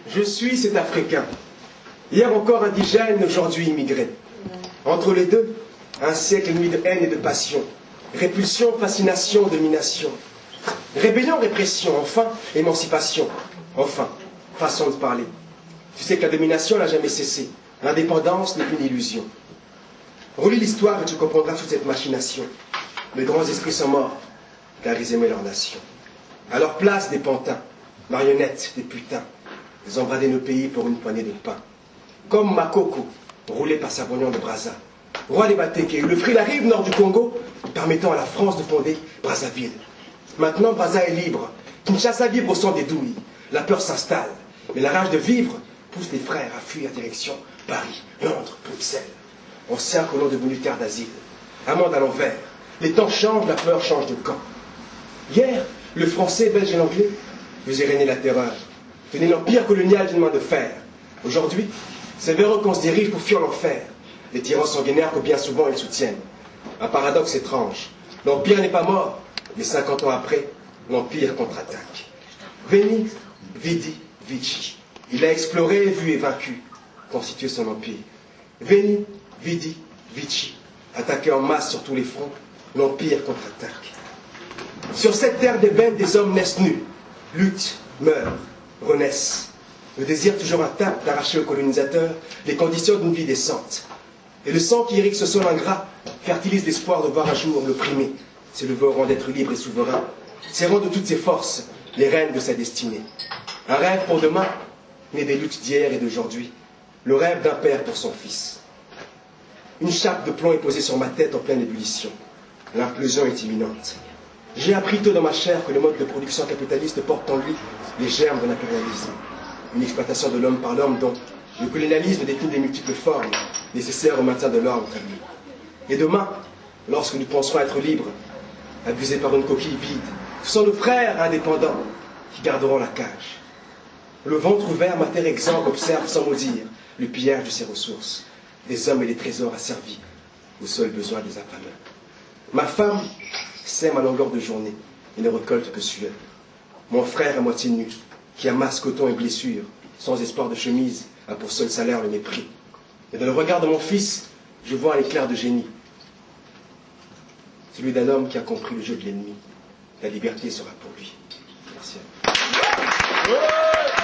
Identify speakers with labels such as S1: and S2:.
S1: Je suis cet Africain. Hier encore indigène, aujourd'hui immigré. Entre les deux, un siècle et demi de haine et de passion. Répulsion, fascination, domination. Rébellion, répression, enfin, émancipation. Enfin, façon de parler. Tu sais que la domination n'a jamais cessé. L'indépendance n'est qu'une illusion. Relis l'histoire et tu comprendras toute cette machination. Les grands esprits sont morts, car ils aimaient leur nation. À leur place, des pantins, marionnettes, des putains. Ils ont bradé nos pays pour une poignée de pain. Comme Makoko, roulé par Savognon de Brazza. Roi des Batéké, le fruit la rive nord du Congo, permettant à la France de fonder Brazzaville. Maintenant, Brazza est libre. Kinshasa vibre au son des douilles. La peur s'installe. Mais la rage de vivre pousse les frères à fuir direction Paris, Londres, Bruxelles. On cercle au nom de volontaires d'asile. Amende à l'envers. Les temps changent, la peur change de camp. Hier, le français, belge et l'anglais faisaient régner la terreur. Tenaient l'empire colonial d'une main de fer. Aujourd'hui, c'est vers eux qu'on se dirige pour fuir l'enfer. Les tyrans sanguinaires que bien souvent ils soutiennent. Un paradoxe étrange. L'empire n'est pas mort, mais 50 ans après, l'empire contre-attaque. Veni, vidi, vici. Il a exploré, vu et vaincu, constitué son empire. Veni, vidi, vici. Attaqué en masse sur tous les fronts, l'empire contre-attaque. Sur cette terre d'ébène, des hommes naissent nus, luttent, meurent, renaissent. Le désir toujours intact d'arracher aux colonisateurs les conditions d'une vie décente. Et le sang qui irrigue ce sol ingrat fertilise l'espoir de voir un jour l'opprimé s'élever au rang d'être libre et souverain, serrant de toutes ses forces les rênes de sa destinée. Un rêve pour demain, né des luttes d'hier et d'aujourd'hui. Le rêve d'un père pour son fils. Une chape de plomb est posée sur ma tête en pleine ébullition. L'implosion est imminente. J'ai appris tôt dans ma chair que le mode de production capitaliste porte en lui les germes de l'impérialisme. Une exploitation de l'homme par l'homme dont le colonialisme décline des multiples formes nécessaires au maintien de l'ordre établi. Et demain, lorsque nous penserons être libres, abusés par une coquille vide, ce sont nos frères indépendants qui garderont la cage. Le ventre ouvert, ma terre exsangue observe sans mot dire le pillage de ses ressources, des hommes et des trésors asservis aux seuls besoins des affamés. Ma femme sème à longueur de journée et ne récolte que sueur. Mon frère à moitié nu, qui amasse coton et blessures, sans espoir de chemise, a pour seul salaire le mépris. Et dans le regard de mon fils, je vois un éclair de génie. Celui d'un homme qui a compris le jeu de l'ennemi. La liberté sera pour lui. Merci à vous.